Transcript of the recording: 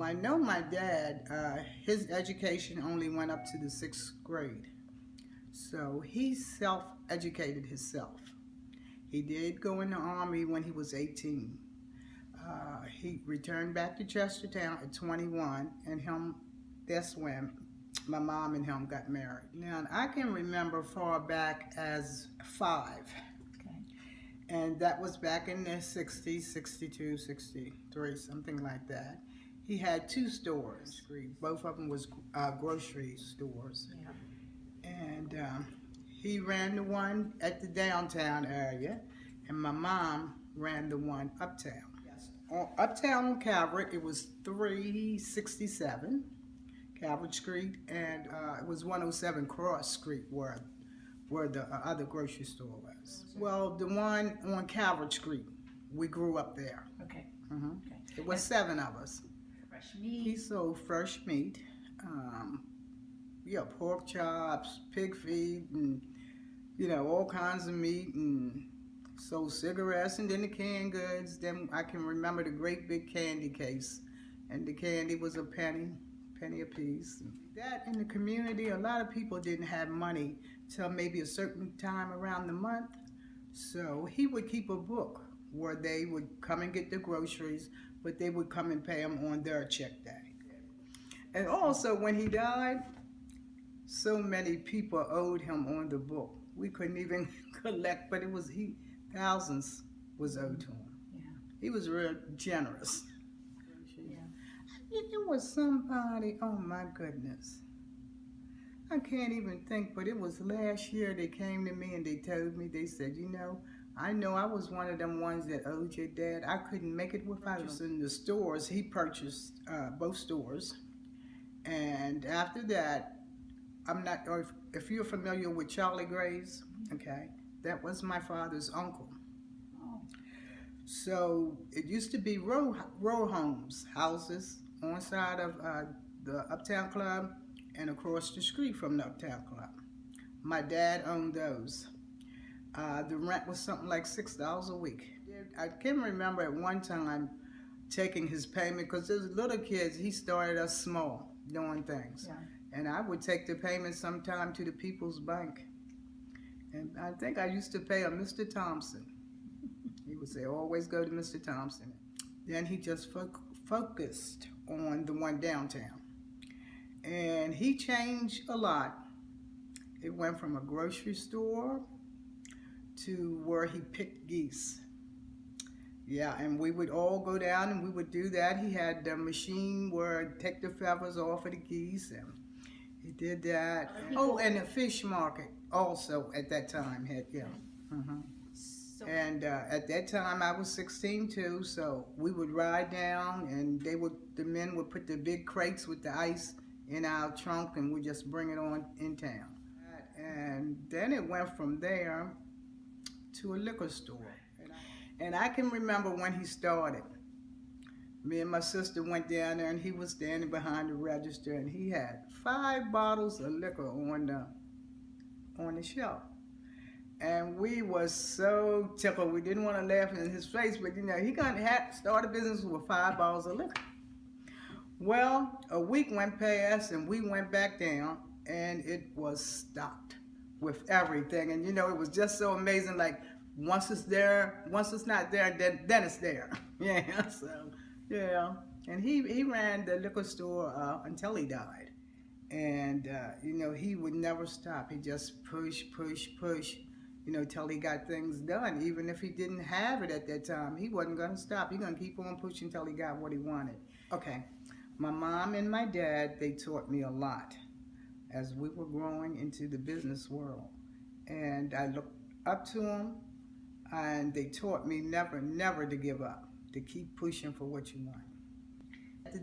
I know my dad, his education only went up to the 6th grade. So he self-educated himself. He did go in the Army when he was 18. He returned back to Chestertown at 21, and that's when my mom and him got married. Now, I can remember far back as 5. Okay. And that was back in the 60s, 62, 63, something like that. He had 2 stores. Both of them was grocery stores. Yeah. And he ran the one at the downtown area, and my mom ran the one uptown. Yes. Uptown on Calvert, it was 367 Calvert Street, and it was 107 Cross Street where the other grocery store was. Well, the one on Calvert Street, we grew up there. Okay. Okay. It was 7 of us. Fresh meat. He sold fresh meat, pork chops, pig feet, and all kinds of meat, and sold cigarettes, and then the canned goods. Then I can remember the great big candy case, and the candy was a penny a piece. That in the community, a lot of people didn't have money till maybe a certain time around the month. So he would keep a book where they would come and get the groceries, but they would come and pay them on their check day. And also when he died, so many people owed him on the book. We couldn't even collect, but thousands was owed to him. Yeah. He was real generous. Yeah. It was somebody, oh my goodness. I can't even think, but it was last year they came to me and they told me, they said, I know I was one of them ones that owed your dad. I couldn't make it without him. In the stores, he purchased both stores. And after that, I'm not, or if you're familiar with Charlie Gray's, okay, that was my father's uncle. Oh. So it used to be row homes, houses on side of the Uptown Club and across the street from the Uptown Club. My dad owned those. The rent was something like $6 a week. I can remember at one time taking his payment, because as little kids, he started us small doing things. Yeah. And I would take the payment sometime to the People's Bank. And I think I used to pay a Mr. Thompson. He would say, always go to Mr. Thompson. Then he just focused on the one downtown. And he changed a lot. It went from a grocery store to where he picked geese. Yeah, and we would all go down and we would do that. He had the machine where he'd take the feathers off of the geese, and he did that. Oh, and the fish market also at that time had, And at that time I was 16 too, so we would ride down, and the men would put the big crates with the ice in our trunk, and we just bring it on in town. And then it went from there to a liquor store. And I can remember when he started. Me and my sister went down there, and he was standing behind the register, and he had 5 bottles of liquor on the shelf. And we was so tickled. We didn't want to laugh in his face, but he gonna start a business with 5 bottles of liquor. Well, a week went past, and we went back down, and it was stocked with everything. And it was just so amazing. Like, once it's there, once it's not there, then it's there. Yeah, so, yeah. And he ran the liquor store until he died. And, he would never stop. He just push, till he got things done. Even if he didn't have it at that time, he wasn't going to stop. He going to keep on pushing until he got what he wanted. Okay, my mom and my dad, they taught me a lot as we were growing into the business world. And I looked up to them, and they taught me never to give up, to keep pushing for what you want. At the